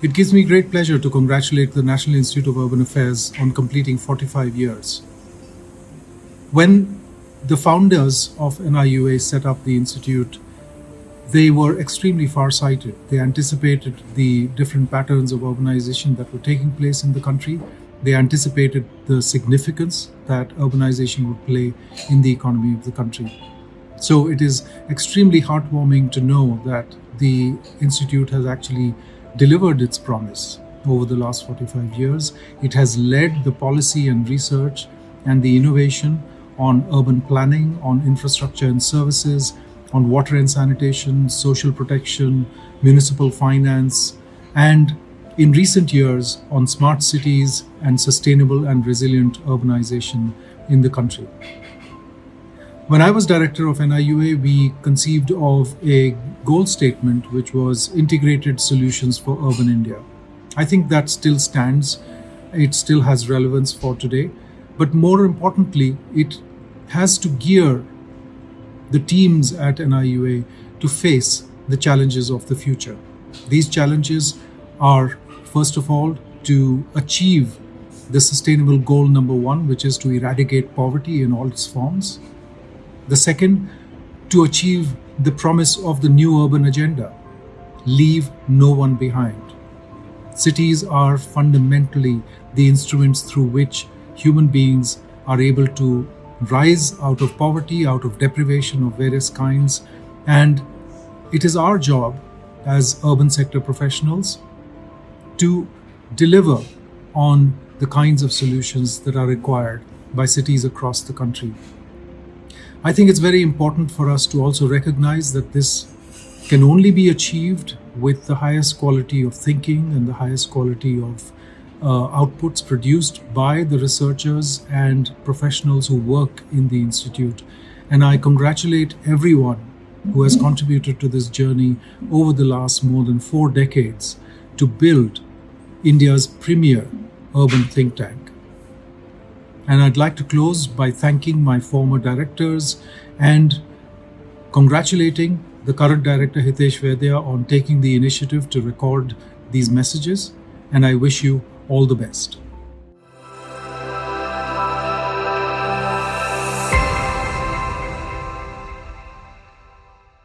It gives me great pleasure to congratulate the National Institute of Urban Affairs on completing 45 years. When the founders of NIUA set up the institute, they were extremely far-sighted. They anticipated the different patterns of urbanization that were taking place in the country. They anticipated the significance that urbanization would play in the economy of the country. So it is extremely heartwarming to know that the Institute has actually delivered its promise over the last 45 years. It has led the policy and research and the innovation on urban planning, on infrastructure and services, on water and sanitation, social protection, municipal finance, and in recent years on smart cities and sustainable and resilient urbanization in the country. When I was director of NIUA, we conceived of a goal statement which was integrated solutions for urban India. I think that still stands. It still has relevance for today. But more importantly, it has to gear the teams at NIUA to face the challenges of the future. These challenges are, first of all, to achieve the sustainable goal number 1, which is to eradicate poverty in all its forms. The second, to achieve the promise of the new urban agenda, leave no one behind. Cities are fundamentally the instruments through which human beings are able to rise out of poverty, out of deprivation of various kinds. And it is our job as urban sector professionals to deliver on the kinds of solutions that are required by cities across the country. I think it's very important for us to also recognize that this can only be achieved with the highest quality of thinking and the highest quality of outputs produced by the researchers and professionals who work in the Institute. And I congratulate everyone who has contributed to this journey over the last more than 4 decades to build India's premier urban think tank. And I'd like to close by thanking my former directors and congratulating the current director Hitesh Vaidya on taking the initiative to record these messages. And I wish you all the best.